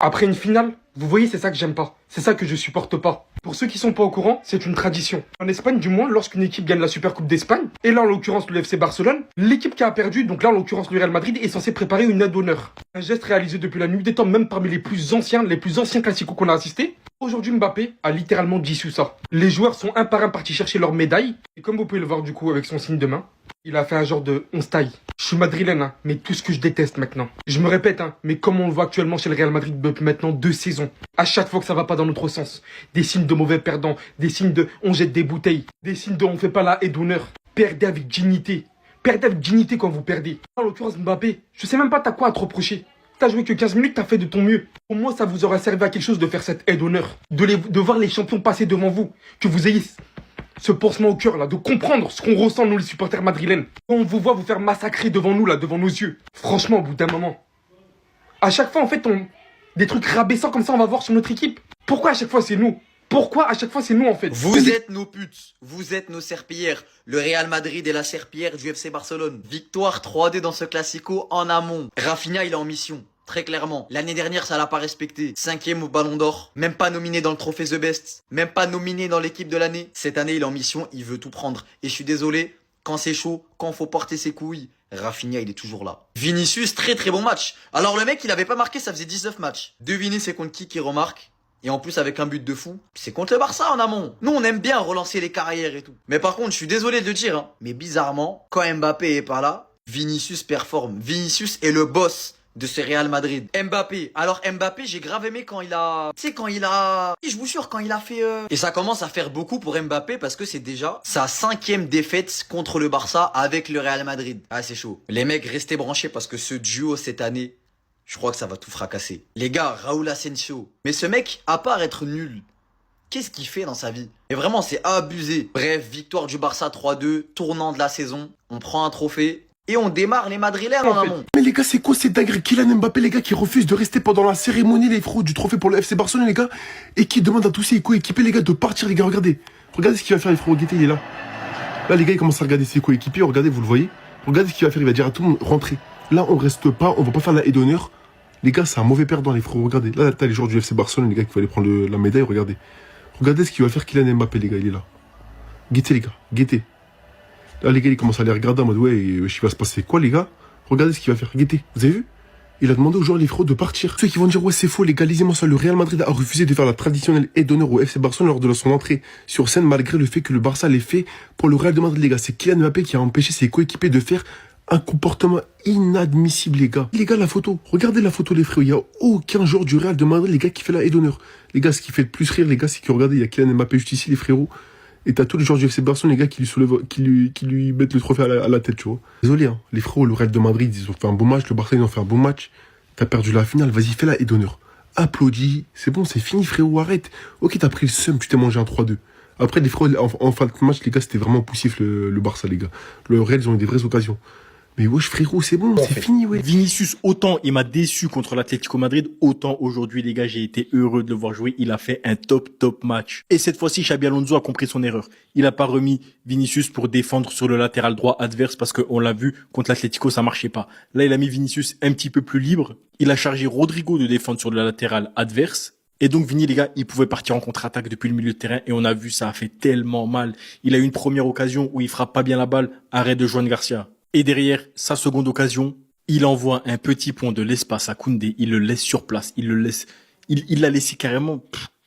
Après une finale, vous voyez, c'est ça que j'aime pas. C'est ça que je supporte pas. Pour ceux qui sont pas au courant, c'est une tradition. En Espagne, du moins, lorsqu'une équipe gagne la Supercoupe d'Espagne, et là en l'occurrence le FC Barcelone, l'équipe qui a perdu, donc là en l'occurrence le Real Madrid, est censée préparer une aide d'honneur. Un geste réalisé depuis la nuit des temps, même parmi les plus anciens classicos qu'on a assistés. Aujourd'hui, Mbappé a littéralement dissous ça. Les joueurs sont un par un partis chercher leur médaille, et comme vous pouvez le voir du coup avec son signe de main, il a fait un genre de on se taille. Je suis madrilène, hein, mais tout ce que je déteste maintenant. Je me répète, hein, mais comme on le voit actuellement chez le Real Madrid depuis maintenant 2 saisons, à chaque fois que ça va pas dans notre sens, des signes de mauvais perdants, des signes de on jette des bouteilles, des signes de on fait pas la haie d'honneur. Perdez avec dignité. Perdez avec dignité quand vous perdez. En l'occurrence, Mbappé, je sais même pas t'as quoi à te reprocher. T'as joué que 15 minutes, t'as fait de ton mieux. Au moins, ça vous aura servi à quelque chose de faire cette aide d'honneur. De voir les champions passer devant vous. Que vous ayez ce pansement au cœur là, de comprendre ce qu'on ressent nous les supporters madrilènes. Quand on vous voit vous faire massacrer devant nous là, devant nos yeux. Franchement, au bout d'un moment. À chaque fois en fait, des trucs rabaissants comme ça on va voir sur notre équipe. Pourquoi à chaque fois c'est nous? Pourquoi à chaque fois c'est nous en fait? Vous êtes nos putes, vous êtes nos serpillères. Le Real Madrid est la serpillière du FC Barcelone. Victoire 3-2 dans ce classico en amont. Rafinha il est en mission. Très clairement, l'année dernière ça l'a pas respecté. 5e au Ballon d'Or, même pas nominé dans le trophée The Best, même pas nominé dans l'équipe de l'année. Cette année il est en mission, il veut tout prendre. Et je suis désolé, quand c'est chaud, quand faut porter ses couilles, Rafinha il est toujours là. Vinicius, très très bon match. Alors le mec il avait pas marqué, ça faisait 19 matchs. Devinez c'est contre qui remarque. Et en plus avec un but de fou, c'est contre le Barça en amont. Nous on aime bien relancer les carrières et tout. Mais par contre je suis désolé de le dire, hein, mais bizarrement, quand Mbappé est pas là, Vinicius performe. Vinicius est le boss de ce Real Madrid. Mbappé. Alors Mbappé, j'ai grave aimé quand il a... Tu sais, quand il a... Je vous jure, quand il a fait... Et ça commence à faire beaucoup pour Mbappé parce que c'est déjà sa 5e défaite contre le Barça avec le Real Madrid. Ah, c'est chaud. Les mecs, restez branchés parce que ce duo cette année, je crois que ça va tout fracasser. Les gars, Raúl Asensio. Mais ce mec, à part être nul, qu'est-ce qu'il fait dans sa vie? Et vraiment, c'est abusé. Bref, victoire du Barça 3-2, tournant de la saison. On prend un trophée. Et on démarre les Madrilènes en amont. Mais les gars, c'est quoi cette dinguerie? Kylian Mbappé, les gars, qui refuse de rester pendant la cérémonie, les frots, du trophée pour le FC Barcelone, les gars, et qui demande à tous ses coéquipiers, les gars, de partir, les gars, regardez. Regardez ce qu'il va faire, les frots. Guettez, il est là. Là, les gars, il commence à regarder ses coéquipiers, regardez, vous le voyez. Regardez ce qu'il va faire, il va dire à tout le monde, rentrez. Là, on reste pas, on va pas faire la haie d'honneur. Les gars, c'est un mauvais perdant, les frots, regardez. Là, t'as les joueurs du FC Barcelone, les gars, qui vont aller prendre la médaille, regardez. Regardez ce qu'il va faire Kylian Mbappé, les gars, il est là. Guettez, les gars, guettez. Là, les gars, ils commencent à les regarder en mode, ouais, il va se passer quoi, les gars? Regardez ce qu'il va faire. Guettez, vous avez vu? Il a demandé aux joueurs, les frots, de partir. Ceux qui vont dire, ouais, c'est faux, les gars, lisez-moi ça. Le Real Madrid a refusé de faire la traditionnelle aide d'honneur au FC Barcelone lors de son entrée sur scène, malgré le fait que le Barça l'ait fait pour le Real de Madrid, les gars. C'est Kylian Mbappé qui a empêché ses coéquipiers de faire un comportement inadmissible, les gars. Les gars, la photo. Regardez la photo, les frères. Il n'y a aucun joueur du Real de Madrid, les gars, qui fait la aide d'honneur. Les gars, ce qui fait le plus rire, les gars, c'est que regardez, il y a Kylian Mbappé juste ici, les frérots. Et t'as tous les joueurs du FC Barcelone, les gars, qui lui soulèvent, qui lui mettent le trophée à la tête, tu vois. Désolé, hein. Les frérots, le Real de Madrid, ils ont fait un bon match. Le Barça, ils ont fait un bon match. T'as perdu la finale. Vas-y, fais la aide d'honneur. Applaudis. C'est bon, c'est fini, frérot, arrête. Ok, t'as pris le seum, tu t'es mangé un 3-2. Après, les frérots, en fin de match, les gars, c'était vraiment poussif, le Barça, les gars. Le Real, ils ont eu des vraies occasions. Mais wesh, frérot, c'est bon, c'est fini, ouais. Vinicius, autant il m'a déçu contre l'Atlético Madrid, autant aujourd'hui, les gars, j'ai été heureux de le voir jouer. Il a fait un top match. Et cette fois-ci, Xabi Alonso a compris son erreur. Il a pas remis Vinicius pour défendre sur le latéral droit adverse parce qu'on l'a vu, contre l'Atlético, ça marchait pas. Là, il a mis Vinicius un petit peu plus libre. Il a chargé Rodrigo de défendre sur le latéral adverse. Et donc Vini, les gars, il pouvait partir en contre-attaque depuis le milieu de terrain et on a vu, ça a fait tellement mal. Il a eu une première occasion où il frappe pas bien la balle, arrêt de Juan Garcia. Et derrière, sa seconde occasion, il envoie un petit pont de l'espace à Koundé, il le laisse sur place, il l'a laissé carrément,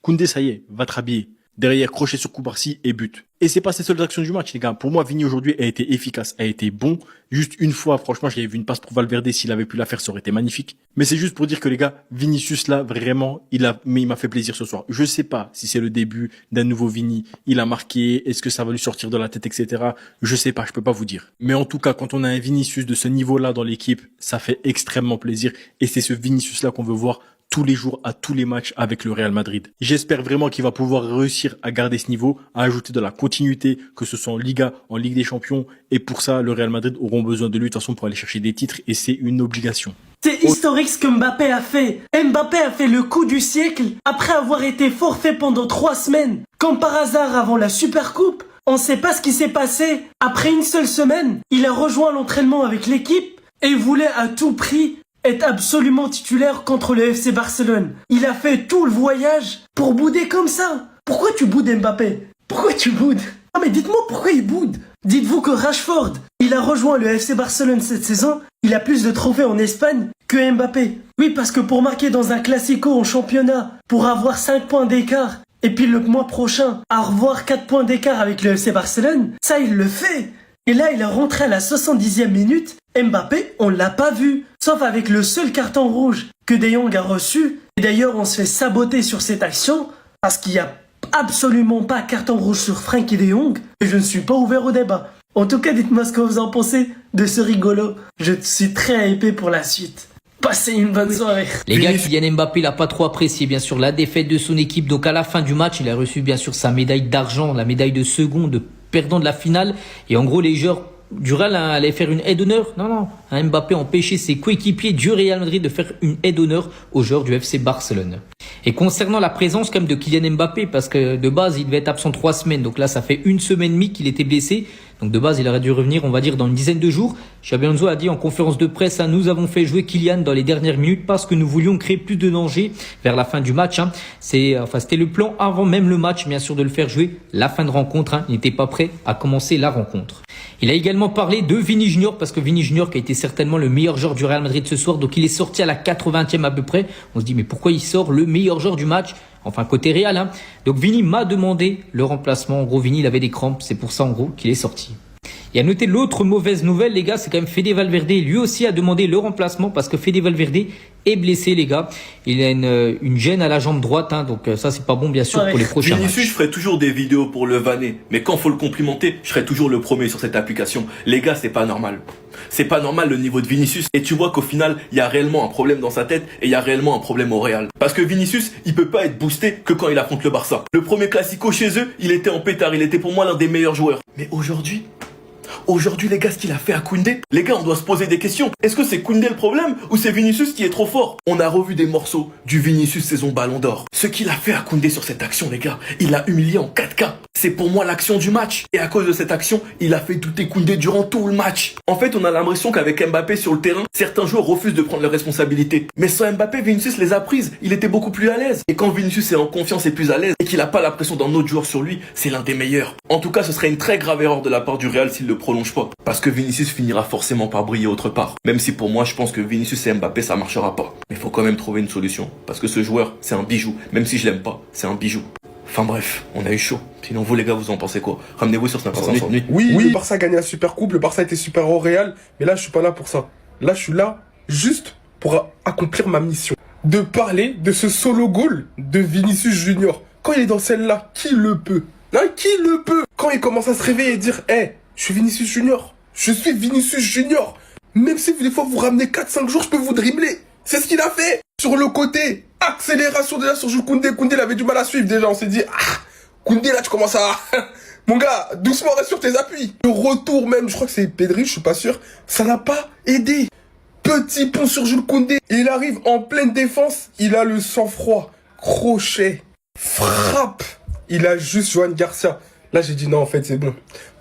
Koundé, ça y est, va te rhabiller. Derrière, crochet sur Koubarsi et but. Et c'est pas ses seules actions du match, les gars. Pour moi, Vini aujourd'hui a été efficace, a été bon. Juste une fois, franchement, j'avais vu une passe pour Valverde. S'il avait pu la faire, ça aurait été magnifique. Mais c'est juste pour dire que les gars, Vinicius là, vraiment, il m'a fait plaisir ce soir. Je sais pas si c'est le début d'un nouveau Vini. Il a marqué. Est-ce que ça va lui sortir de la tête, etc. Je sais pas, je peux pas vous dire. Mais en tout cas, quand on a un Vinicius de ce niveau-là dans l'équipe, ça fait extrêmement plaisir. Et c'est ce Vinicius là qu'on veut voir tous les jours à tous les matchs avec le Real Madrid. J'espère vraiment qu'il va pouvoir réussir à garder ce niveau, à ajouter de la continuité, que ce soit en Liga, en Ligue des Champions. Et pour ça, le Real Madrid auront besoin de lui de toute façon pour aller chercher des titres et c'est une obligation. C'est historique ce que Mbappé a fait. Mbappé a fait le coup du siècle après avoir été forfait pendant 3 semaines. Quand par hasard, avant la Supercoupe, on sait pas ce qui s'est passé. Après une seule semaine, il a rejoint l'entraînement avec l'équipe et voulait à tout prix être absolument titulaire contre le FC Barcelone. Il a fait tout le voyage pour bouder comme ça. Pourquoi tu boudes Mbappé? Pourquoi tu boudes? Non mais dites-moi pourquoi il boude. Dites-vous que Rashford, il a rejoint le FC Barcelone cette saison, il a plus de trophées en Espagne que Mbappé. Oui, parce que pour marquer dans un classico en championnat, pour avoir 5 points d'écart, et puis le mois prochain, à revoir 4 points d'écart avec le FC Barcelone, ça il le fait. Et là, il est rentré à la 70e minute. Mbappé, on l'a pas vu. Sauf avec le seul carton rouge que De Jong a reçu. Et d'ailleurs, on se fait saboter sur cette action parce qu'il y a absolument pas carton rouge sur Frenkie de Jong. Et je ne suis pas ouvert au débat. En tout cas, dites-moi ce que vous en pensez de ce rigolo. Je suis très hypé pour la suite. Passez une bonne soirée. Les gars, Kylian Mbappé, il a pas trop apprécié, bien sûr, la défaite de son équipe. Donc, à la fin du match, il a reçu, bien sûr, sa médaille d'argent, la médaille de second, de perdant de la finale. Et en gros, les joueurs du Real allaient faire une aide d'honneur. Non. Mbappé empêchait ses coéquipiers du Real Madrid de faire une aide d'honneur aux joueurs du FC Barcelone. Et concernant la présence quand même de Kylian Mbappé, parce que de base, il devait être absent 3 semaines. Donc là, ça fait 1 semaine et demie qu'il était blessé. Donc de base, il aurait dû revenir, on va dire, dans une dizaine de jours. Xabi Alonso a dit en conférence de presse, nous avons fait jouer Kylian dans les dernières minutes parce que nous voulions créer plus de danger vers la fin du match. C'était le plan avant même le match, bien sûr, de le faire jouer. La fin de rencontre, il n'était pas prêt à commencer la rencontre. Il a également parlé de Vini Junior, parce que Vini Junior qui a été certainement le meilleur joueur du Real Madrid ce soir, donc il est sorti à la 80e à peu près. On se dit mais pourquoi il sort le meilleur joueur du match? Enfin côté Real. Donc Vini m'a demandé le remplacement. En gros Vini il avait des crampes, c'est pour ça en gros qu'il est sorti. Et à noter l'autre mauvaise nouvelle, les gars, c'est quand même Fede Valverde. Lui aussi a demandé le remplacement parce que Fede Valverde est blessé, les gars. Il a une gêne à la jambe droite, donc ça, c'est pas bon, bien sûr, pour les prochains Vinicius, matchs. je ferai toujours des vidéos pour le vanner. Mais quand faut le complimenter, je serai toujours le premier sur cette application. Les gars, c'est pas normal. C'est pas normal le niveau de Vinicius. Et tu vois qu'au final, il y a réellement un problème dans sa tête et il y a réellement un problème au Real. Parce que Vinicius, il peut pas être boosté que quand il affronte le Barça. Le premier classico chez eux, il était en pétard. Il était pour moi l'un des meilleurs joueurs. Mais Aujourd'hui, les gars, ce qu'il a fait à Koundé, les gars, on doit se poser des questions. Est-ce que c'est Koundé le problème ou c'est Vinicius qui est trop fort? On a revu des morceaux du Vinicius saison Ballon d'Or. Ce qu'il a fait à Koundé sur cette action, les gars, il l'a humilié en 4K. C'est pour moi l'action du match. Et à cause de cette action, il a fait douter Koundé durant tout le match. En fait, on a l'impression qu'avec Mbappé sur le terrain, certains joueurs refusent de prendre leurs responsabilités. Mais sans Mbappé, Vinicius les a prises. Il était beaucoup plus à l'aise. Et quand Vinicius est en confiance et plus à l'aise et qu'il n'a pas la pression d'un autre joueur sur lui, c'est l'un des meilleurs. En tout cas, ce serait une très grave erreur de la part du Real s'il le prolonge pas. Parce que Vinicius finira forcément par briller autre part. Même si pour moi, je pense que Vinicius et Mbappé, ça marchera pas. Mais faut quand même trouver une solution. Parce que ce joueur, c'est un bijou. Même si je l'aime pas, c'est un bijou. Enfin bref, on a eu chaud. Sinon vous les gars, vous en pensez quoi? Ramenez-vous sur Snap nuit. Oui, le Barça a gagné la Supercoupe, le Barça était super au Real, mais là je suis pas là pour ça. Là je suis là juste pour accomplir ma mission. De parler de ce solo goal de Vinicius Junior. Quand il est dans celle-là, qui le peut? Qui le peut? Quand il commence à se réveiller et dire, je suis Vinicius Junior. Je suis Vinicius Junior. Même si des fois vous ramenez 4-5 jours, je peux vous dribbler. C'est ce qu'il a fait. Sur le côté, accélération déjà sur Jules Koundé. Koundé, il avait du mal à suivre déjà. On s'est dit, Koundé, là, tu commences à... Mon gars, doucement, reste sur tes appuis. Le retour même, je crois que c'est Pedri, je suis pas sûr. Ça n'a pas aidé. Petit pont sur Jules Koundé. Il arrive en pleine défense. Il a le sang-froid. Crochet. Frappe. Il a juste Johan Garcia. Là, j'ai dit non, en fait, c'est bon.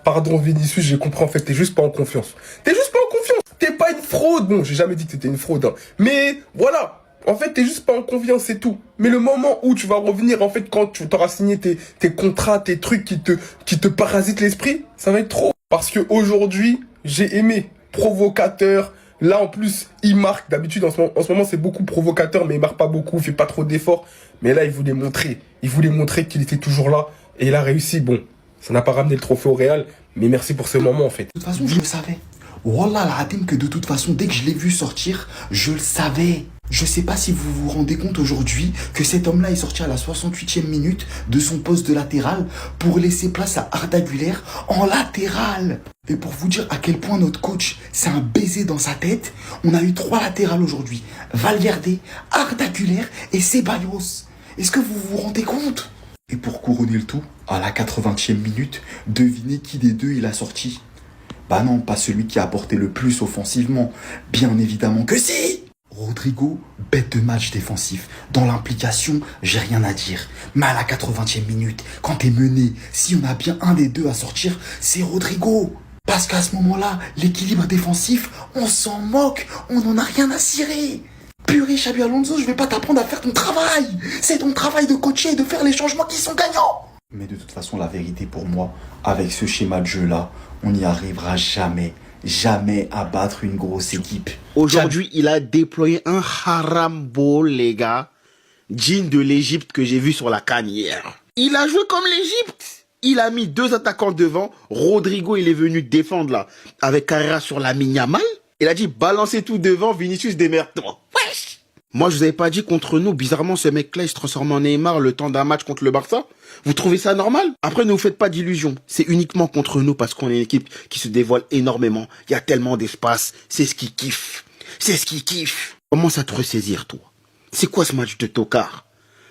Pardon, Vinicius, j'ai compris. En fait, t'es juste pas en confiance. T'es juste pas en confiance. T'es pas une fraude. Bon, j'ai jamais dit que t'étais une fraude. Mais voilà. En fait, t'es juste pas en confiance, c'est tout. Mais le moment où tu vas revenir, en fait, quand tu t'auras signé tes contrats, tes trucs qui te parasitent l'esprit, ça va être trop. Parce que aujourd'hui, j'ai aimé. Provocateur. Là, en plus, il marque. D'habitude, en ce moment, c'est beaucoup provocateur, mais il marque pas beaucoup, il fait pas trop d'efforts. Mais là, il voulait montrer qu'il était toujours là. Et il a réussi. Bon, ça n'a pas ramené le trophée au Real, mais merci pour ce moment, en fait. De toute façon, je le savais. Wallah l'adhim que de toute façon, dès que je l'ai vu sortir, je le savais. Je sais pas si vous vous rendez compte aujourd'hui que cet homme-là est sorti à la 68e minute de son poste de latéral pour laisser place à Arda Güler en latéral. Et pour vous dire à quel point notre coach, c'est un baiser dans sa tête, on a eu 3 latérales aujourd'hui. Valverde, Arda Güler et Ceballos. Est-ce que vous vous rendez compte? Et pour couronner le tout, à la 80e minute, devinez qui des deux il a sorti? Bah non, pas celui qui a apporté le plus offensivement. Bien évidemment que si! Rodrigo, bête de match défensif. Dans l'implication, j'ai rien à dire. Mais à la 80e minute, quand t'es mené, si on a bien un des deux à sortir, c'est Rodrigo. Parce qu'à ce moment-là, l'équilibre défensif, on s'en moque, on n'en a rien à cirer. Purée, Xabi Alonso, je vais pas t'apprendre à faire ton travail. C'est ton travail de coacher et de faire les changements qui sont gagnants. Mais de toute façon, la vérité pour moi, avec ce schéma de jeu-là, on n'y arrivera jamais à battre une grosse équipe. Aujourd'hui, il a déployé un haram ball, les gars, digne de l'Égypte que j'ai vu sur la CAN hier. Il a joué comme l'Égypte. Il a mis 2 attaquants devant. Rodrigo, il est venu défendre là, avec Carrera sur la Yamal. Il a dit balancez tout devant, Vinicius démerde-toi. Wesh! Moi, je vous avais pas dit contre nous, bizarrement, ce mec-là, il se transforme en Neymar le temps d'un match contre le Barça. Vous trouvez ça normal? Après, ne vous faites pas d'illusions. C'est uniquement contre nous parce qu'on est une équipe qui se dévoile énormément. Il y a tellement d'espace. C'est ce qui kiffe. C'est ce qui kiffe. Commence à te ressaisir, toi. C'est quoi ce match de tocard?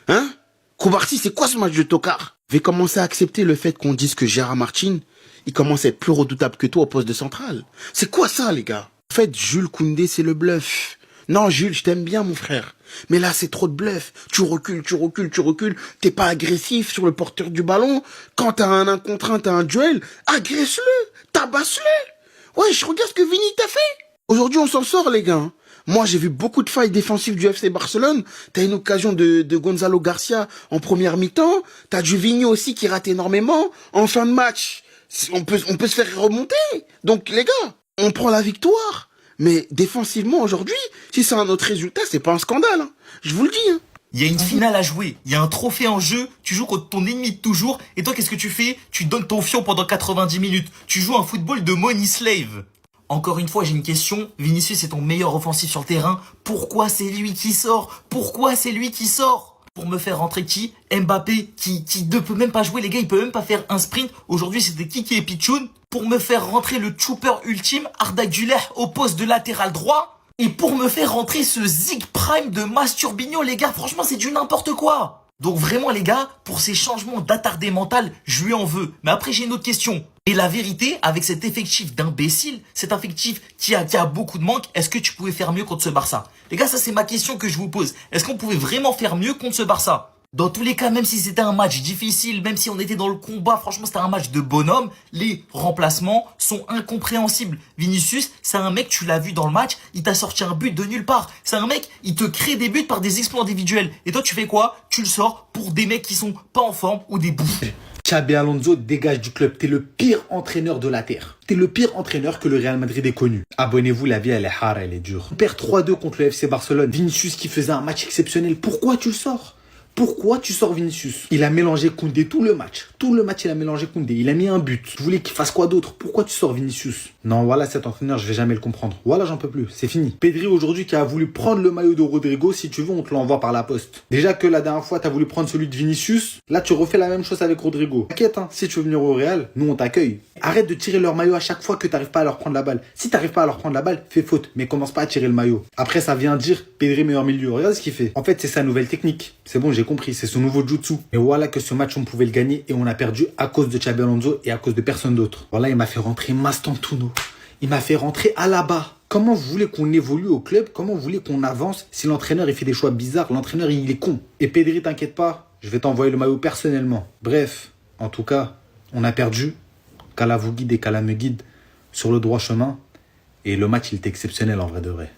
Hein? Koubarsi, c'est quoi ce match de tocard? Je vais commencer à accepter le fait qu'on dise que Gérard Martin, il commence à être plus redoutable que toi au poste de central. C'est quoi ça, les gars? En fait, Jules Koundé, c'est le bluff. Non, Jules, je t'aime bien, mon frère. Mais là, c'est trop de bluff. Tu recules. T'es pas agressif sur le porteur du ballon. Quand t'as un 1 contre 1, t'as un duel, agresse-le, tabasse-le. Ouais, je regarde ce que Vini t'a fait. Aujourd'hui, on s'en sort, les gars. Moi, j'ai vu beaucoup de failles défensives du FC Barcelone. T'as une occasion de Gonzalo Garcia en première mi-temps. T'as du Vini aussi qui rate énormément. En fin de match, on peut se faire remonter. Donc, les gars, on prend la victoire. Mais défensivement, aujourd'hui, si c'est un autre résultat, c'est pas un scandale. Hein. Je vous le dis. Hein. Il y a une finale à jouer, il y a un trophée en jeu, tu joues contre ton ennemi de toujours, et toi qu'est-ce que tu fais? Tu donnes ton fion pendant 90 minutes, tu joues un football de money slave. Encore une fois, j'ai une question, Vinicius est ton meilleur offensif sur le terrain, pourquoi c'est lui qui sort? Pourquoi c'est lui qui sort? Pour me faire rentrer qui? Mbappé, qui ne peut même pas jouer, les gars, il peut même pas faire un sprint. Aujourd'hui, c'était Kiki et Pichoun. Pour me faire rentrer le chooper ultime, Arda Güler au poste de latéral droit. Et pour me faire rentrer ce Zig Prime de Masturbino, les gars, franchement, c'est du n'importe quoi. Donc vraiment, les gars, pour ces changements d'attardé mental, je lui en veux. Mais après, j'ai une autre question. Et la vérité, avec cet effectif d'imbéciles, cet effectif qui a beaucoup de manque, est-ce que tu pouvais faire mieux contre ce Barça? Les gars, ça c'est ma question que je vous pose. Est-ce qu'on pouvait vraiment faire mieux contre ce Barça? Dans tous les cas, même si c'était un match difficile, même si on était dans le combat, franchement c'était un match de bonhomme, les remplacements sont incompréhensibles. Vinicius, c'est un mec, tu l'as vu dans le match, il t'a sorti un but de nulle part. C'est un mec, il te crée des buts par des exploits individuels. Et toi tu fais quoi? Tu le sors pour des mecs qui sont pas en forme ou des bouffes. Xabi Alonso, dégage du club. T'es le pire entraîneur de la Terre. T'es le pire entraîneur que le Real Madrid ait connu. Abonnez-vous, la vie elle est hard, elle est dure. On perd 3-2 contre le FC Barcelone. Vinicius qui faisait un match exceptionnel. Pourquoi tu le sors? Pourquoi tu sors Vinicius? Il a mélangé Koundé tout le match. Tout le match, il a mélangé Koundé. Il a mis un but. Tu voulais qu'il fasse quoi d'autre? Pourquoi tu sors Vinicius? Non, voilà, cet entraîneur, je vais jamais le comprendre. Voilà, j'en peux plus. C'est fini. Pedri, aujourd'hui, qui a voulu prendre le maillot de Rodrigo, si tu veux, on te l'envoie par la poste. Déjà que la dernière fois, t'as voulu prendre celui de Vinicius. Là, tu refais la même chose avec Rodrigo. T'inquiète, hein. Si tu veux venir au Real, nous, on t'accueille. Arrête de tirer leur maillot à chaque fois que t'arrives pas à leur prendre la balle. Si t'arrives pas à leur prendre la balle, fais faute. Mais commence pas à tirer le maillot. Après, ça vient dire Pedri meilleur milieu. Regarde ce qu'il fait. En fait, c'est sa nouvelle technique. C'est bon, j'ai compris. C'est son nouveau jutsu. Mais voilà que ce match, on pouvait le gagner et on a perdu à cause de Xabi Alonso et à cause de personne d'autre. Voilà, il m'a fait rentrer Mastantuono. Il m'a fait rentrer Alaba. Comment vous voulez qu'on évolue au club? Comment vous voulez qu'on avance si l'entraîneur il fait des choix bizarres? L'entraîneur il est con. Et Pedri, t'inquiète pas, je vais t'envoyer le maillot personnellement. Bref, en tout cas, on a perdu. Qu'Allah vous guide et qu'Allah me guide sur le droit chemin. Et le match il était exceptionnel en vrai de vrai.